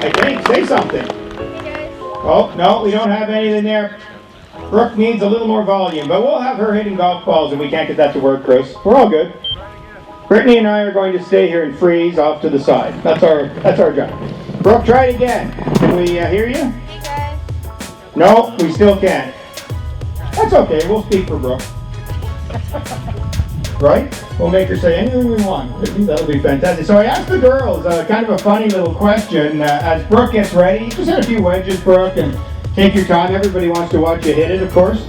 I think. Say something. Oh, no, we don't have anything there. Brooke needs a little more volume, but we'll have her hitting golf balls if we can't get that to work, Chris. We're all good. Brittany and I are going to stay here and freeze off to the side. That's our job. Brooke, try it again. Can we hear you? Hey guys. No, we still can't. That's okay, we'll speak for Brooke. Right? We'll make her say anything we want. That'll be fantastic. So I asked the girls kind of a funny little question. As Brooke gets ready, just hit a few wedges, Brooke, and take your time. Everybody wants to watch you hit it, of course.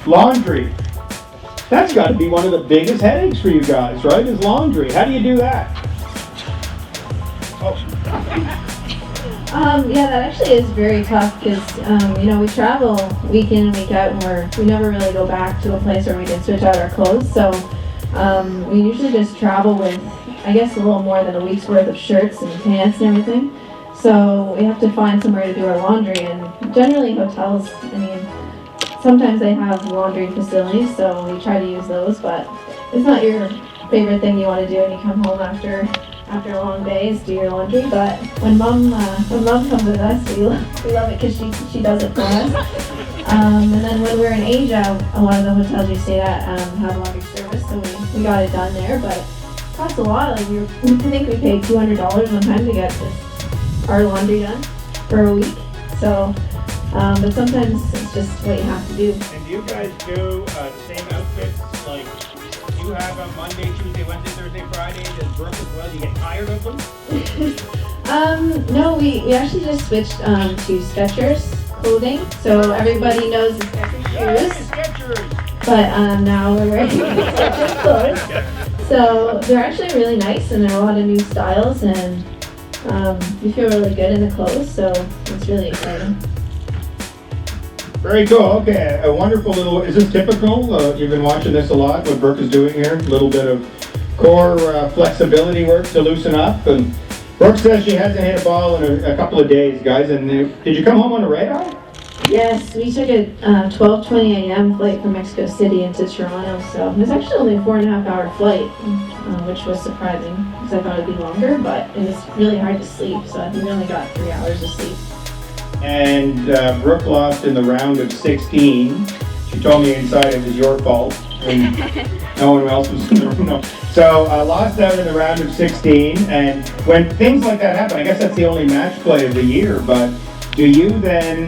Laundry. That's got to be one of the biggest headaches for you guys, right? Is laundry. How do you do that? Yeah, that actually is very tough because, we travel week in and week out and we never really go back to a place where we can switch out our clothes. So we usually just travel with, I guess, a little more than a week's worth of shirts and pants and everything. So we have to find somewhere to do our laundry, and generally hotels, sometimes they have laundry facilities, so we try to use those, but it's not your favorite thing you want to do when you come home after a long day is do your laundry. But when mom comes with us, we love it because she does it for us. And then when we're in Asia, a lot of the hotels we stayed at have laundry service, so we got it done there, but it costs a lot. Like I think we paid $200 one time to get our laundry done for a week. So, but sometimes it's just what you have to do. And do you guys do the same outfits? Like, you have a Monday, Tuesday, Wednesday, Thursday, Friday, does Brooke as well? Do you get tired of them? No, we actually just switched to Skechers clothing, so everybody knows the Skechers shoes. Skechers. But now we're wearing Skechers clothes. So they're actually really nice, and there are a lot of new styles, and we feel really good in the clothes, so it's really exciting. Very cool. Okay, a wonderful little. Is this typical? You've been watching this a lot. What Brooke is doing here, a little bit of core flexibility work to loosen up. And Brooke says she hasn't hit a ball in a couple of days, guys. And did you come home on a red eye? Yes, we took a 12:20 a.m. flight from Mexico City into Toronto. So it was actually only a 4.5-hour flight, which was surprising because I thought it'd be longer. But it was really hard to sleep, so I think we only got 3 hours of sleep. And Brooke lost in the round of 16. She told me inside it was your fault. And no one else was in the room. No. So lost out in the round of 16. And when things like that happen, I guess that's the only match play of the year. But do you then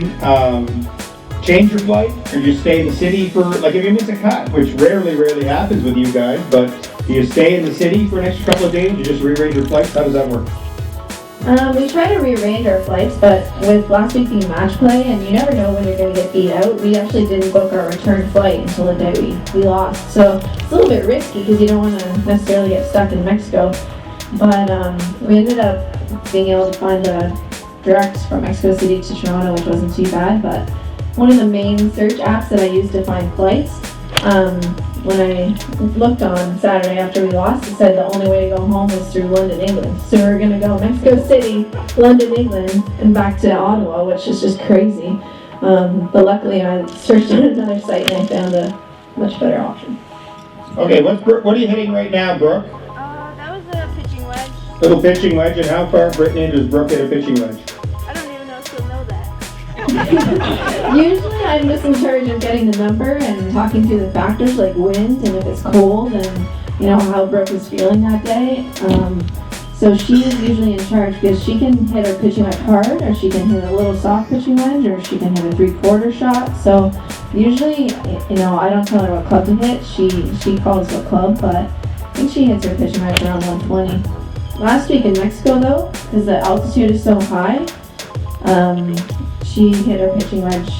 change your flight, or you stay in the city for, like, if you miss a cut, which rarely happens with you guys, but do you stay in the city for an extra couple of days? You just rearrange your flights? How does that work? We try to rearrange our flights, but with last week being match play, and you never know when you're going to get beat out, we actually didn't book our return flight until the day we lost. So it's a little bit risky because you don't want to necessarily get stuck in Mexico. But we ended up being able to find a direct from Mexico City to Toronto, which wasn't too bad. But one of the main search apps that I used to find flights, when I looked on Saturday after we lost, it said the only way to go home was through London, England. So we were going to go Mexico City, London, England, and back to Ottawa, which is just crazy. But luckily I searched on another site and I found a much better option. Okay, what are you hitting right now, Brooke? That was a pitching wedge. Little pitching wedge, and how far, Brittany, does Brooke hit a pitching wedge? I don't even know if she'll know that. Usually I'm just in charge of getting the number and talking through the factors like wind and if it's cold and how Brooke is feeling that day. So she is usually in charge because she can hit her pitching wedge hard, or she can hit a little soft pitching wedge, or she can hit a 3/4 shot. So usually, I don't tell her what club to hit. She calls what club, but I think she hits her pitching wedge around 120. Last week in Mexico though, because the altitude is so high, she hit her pitching wedge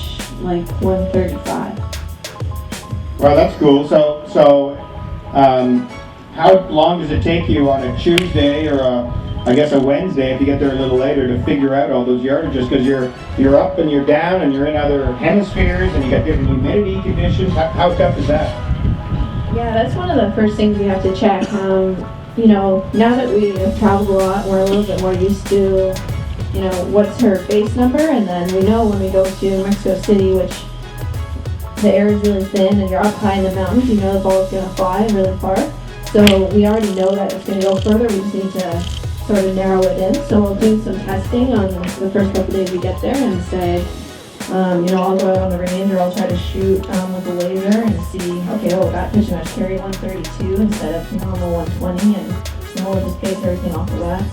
like 135. Well, that's cool. So, how long does it take you on a Tuesday or a Wednesday, if you get there a little later, to figure out all those yardages? Because you're up and you're down and you're in other hemispheres and you got different humidity conditions. How tough is that? Yeah, that's one of the first things we have to check. Now that we have traveled a lot, we're a little bit more used to what's her base number, and then we know when we go to Mexico City, which the air is really thin and you're up high in the mountains, the ball is going to fly really far. So we already know that it's going to go further. We just need to sort of narrow it in. So we'll do some testing on the first couple days we get there and say, I'll go out on the range or I'll try to shoot with a laser and see, that pitch match carry 132 instead of normal 120, and we'll just base everything off of that.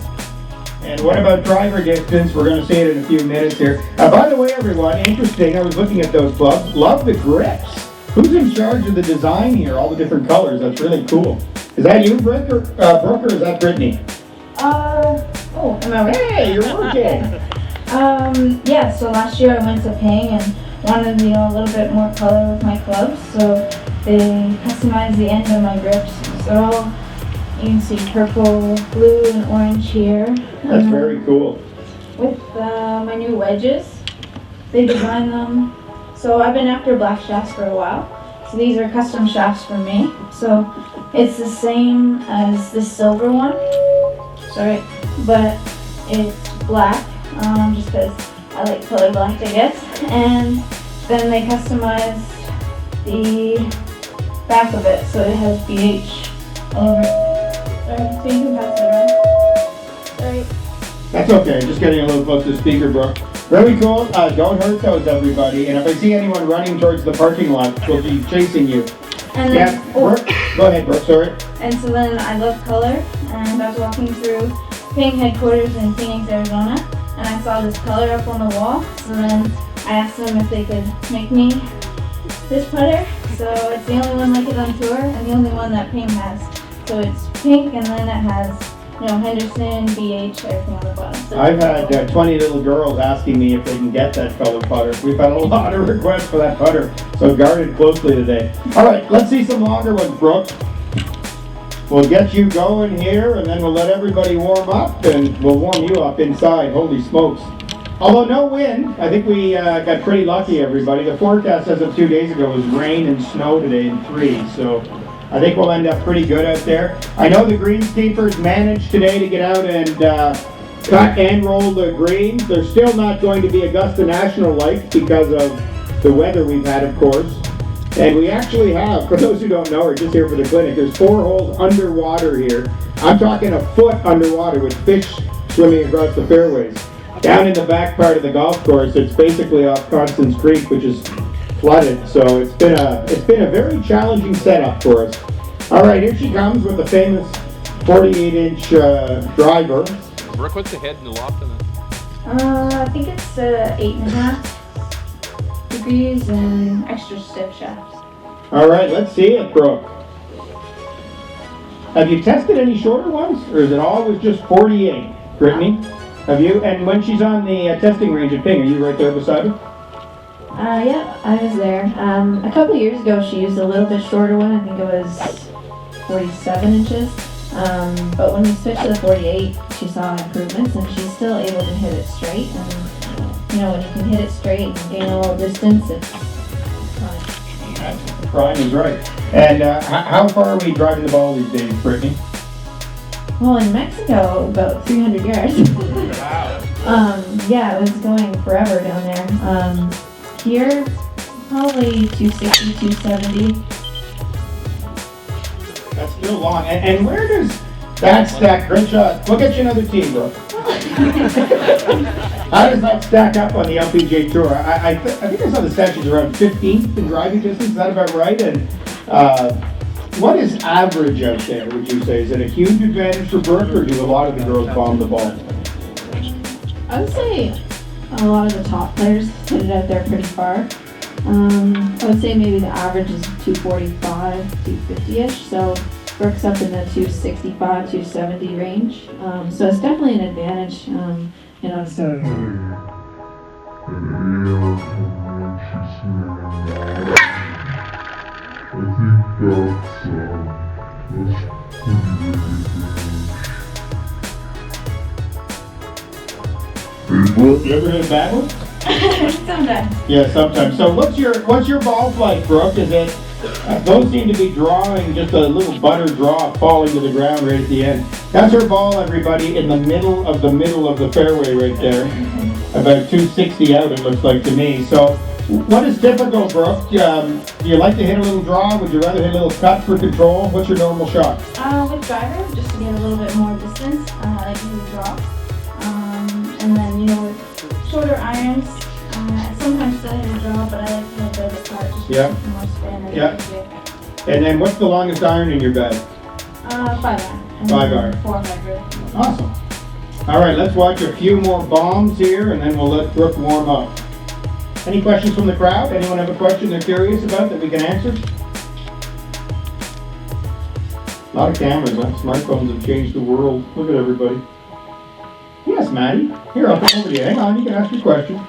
And what about driver distance? We're going to see it in a few minutes here. By the way, everyone, interesting, I was looking at those clubs. Love the grips. Who's in charge of the design here? All the different colors. That's really cool. Is that you, Brooke, or is that Brittany? Am I right? Hey, you're working. So last year I went to Ping and wanted, a little bit more color with my clubs, so they customized the end of my grips. So you can see purple, blue, and orange here. That's very cool. With my new wedges, they designed them. So I've been after black shafts for a while. So these are custom shafts for me. So it's the same as this silver one. Sorry, but it's black, just because I like color black, I guess. And then they customized the back of it, so it has BH all over it. Sorry, so you can pass it around. Sorry. That's okay, just getting a little close to the speaker, Brooke. Very cool. Don't hurt those, everybody. And if I see anyone running towards the parking lot, we'll be chasing you. And then, Brooke. Go ahead, Brooke, sorry. And so then I love color, and I was walking through Ping headquarters in Phoenix, Arizona, and I saw this color up on the wall. So then I asked them if they could make me this putter. So it's the only one like it on tour, and the only one that Ping has. So it's pink, and then it has, Henderson, BH, everything on the bottom. So I've had 20 little girls asking me if they can get that color putter. We've had a lot of requests for that putter, so guard it closely today. All right, let's see some longer ones, Brooke. We'll get you going here, and then we'll let everybody warm up, and we'll warm you up inside. Holy smokes. Although no wind, I think we got pretty lucky, everybody. The forecast as of 2 days ago was rain and snow today in 3, so I think we'll end up pretty good out there. I know the greenskeepers managed today to get out and cut and roll the greens. They're still not going to be Augusta National-like because of the weather we've had, of course. And we actually have, for those who don't know, or just here for the clinic, there's 4 holes underwater here. I'm talking a foot underwater with fish swimming across the fairways. Down in the back part of the golf course, it's basically off Constance Creek, which is flooded. So it's been a very challenging setup for us. All right, here she comes with the famous 48-inch driver. Brooke, what's the head and the loft on it? I think it's 8.5 degrees and extra stiff shaft. All right, let's see it, Brooke. Have you tested any shorter ones, or is it always just 48, Brittany? Have you? And when she's on the testing range at Ping, are you right there beside her? Yeah, I was there. A couple of years ago, she used a little bit shorter one. I think it was 47 inches. But when we switched to the 48, she saw improvements, and she's still able to hit it straight. And when you can hit it straight and gain a little distance, it's fine. Brian is right. And how far are we driving the ball these days, Brittany? Well, in Mexico, about 300 yards. Wow. Yeah, it was going forever down there. Here, probably 260, 270. That's still long. And where does that stack? Great shot. We'll get you another tee, bro. How does that stack up on the LPGA Tour? I think I saw the stat she's around 15th in driving distance. Is that about right? And what is average out there, would you say? Is it a huge advantage for Brooke, or do a lot of the girls bomb the ball? I would say a lot of the top players hit it out there pretty far. I would say maybe the average is 245, 250-ish. So Brooke's up in the 265, 270 range. So it's definitely an advantage. You ever hit a bad one? Sometimes. Yeah, sometimes. So what's your ball flight, Brooke? Is it those seem to be drawing just a little butter draw falling to the ground right at the end. That's her ball, everybody, in the middle of the fairway right there. About 260 out, it looks like to me. So What is typical, Brooke? Do you like to hit a little draw? Would you rather hit a little cut for control? What's your normal shot? With driver, just to get a little bit more distance, I like to do drop. And then, with shorter irons, sometimes still hit a draw, but I like to hit a bit of a cut just to get more spin. Yeah. And then what's the longest iron in your bag? 5 iron. 5 iron. 400. Awesome. All right, let's watch a few more bombs here, and then we'll let Brooke warm up. Any questions from the crowd? Anyone have a question they're curious about that we can answer? A lot of cameras, huh? Smartphones have changed the world. Look at everybody. Yes, Maddie. Here, I'll come over to you. Hang on, you can ask your question.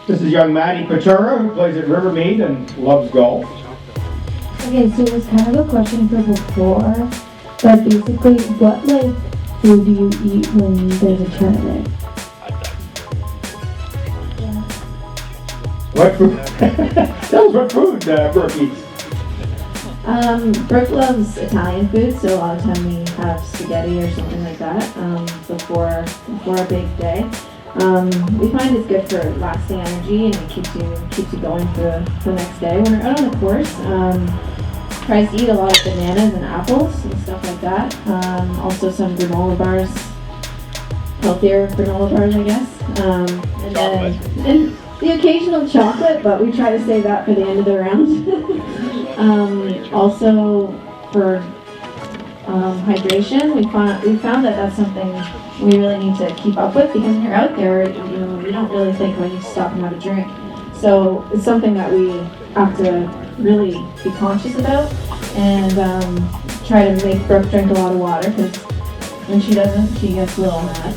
This is young Maddie Patura, who plays at Rivermead and loves golf. Okay, so it was kind of a question for before, but basically, what food do you eat when there's a tournament? What food? Tell us what food Brooke eats. Brooke loves Italian food, so a lot of time we have spaghetti or something like that before a big day. We find it's good for lasting energy and it keeps you going for the next day. When we're out on the course, tries to eat a lot of bananas and apples and stuff like that. Also some granola bars, healthier granola bars, I guess. And the occasional chocolate, but we try to save that for the end of the round. Also for hydration, we found that that's something we really need to keep up with, because when you're out there, you don't really think when you stop and have a drink. So it's something that we have to really be conscious about, and try to make Brooke drink a lot of water, because when she doesn't, she gets a little mad.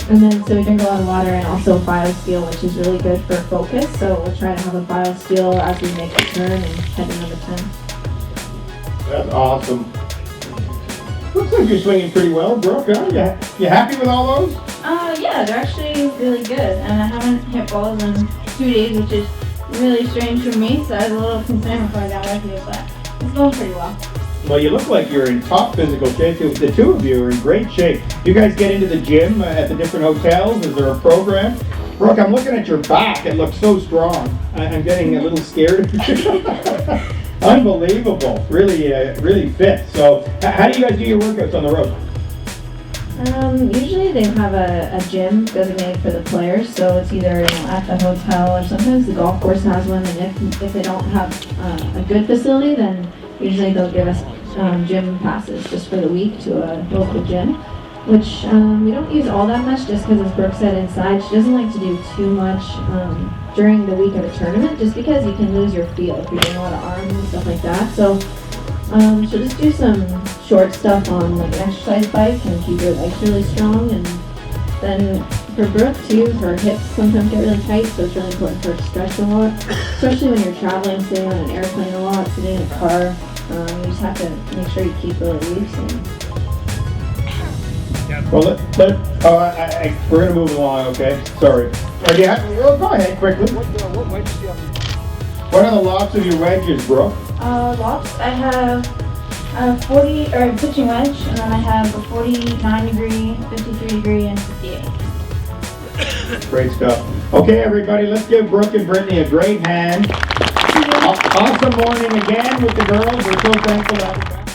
And then so we drink a lot of water, and also BioSteel, which is really good for focus. So we'll try to have a BioSteel as we make the turn and head to number 10. That's awesome. Looks like you're swinging pretty well, Brooke, huh? You happy with all those? Yeah, they're actually really good, and I haven't hit balls in 2 days, which is really strange for me, so I was a little concerned before I got out here, but it's going pretty well. Well, you look like you're in top physical shape. The two of you are in great shape. You guys get into the gym at the different hotels? Is there a program? Brooke, I'm looking at your back. It looks so strong. I'm getting a little scared. Unbelievable. Really fit. So, how do you guys do your workouts on the road? Usually they have a gym designated for the players, so it's either at the hotel, or sometimes the golf course has one, and if they don't have a good facility, then usually they'll give us gym passes just for the week to a local gym, which we don't use all that much, just because, as Brooke said, inside she doesn't like to do too much during the week of a tournament, just because you can lose your feel if you're doing a lot of arms and stuff like that. So she'll just do some short stuff on like an exercise bike and keep your legs really strong. And then for Brooke too, her hips sometimes get really tight, so it's really important for her to stretch a lot, especially when you're traveling, sitting on an airplane a lot, sitting in a car. You just have to make sure you keep really loose. Well, we're going to move along, okay? Sorry. Go ahead quickly. What are the lops of your wedges, Brooke? Lops, I have a 40, or a pitching wedge, and then I have a 49 degree, 53 degree, and 58. Great stuff. Okay, everybody, let's give Brooke and Brittany a great hand. Awesome morning again with the girls. We're so thankful to have you back.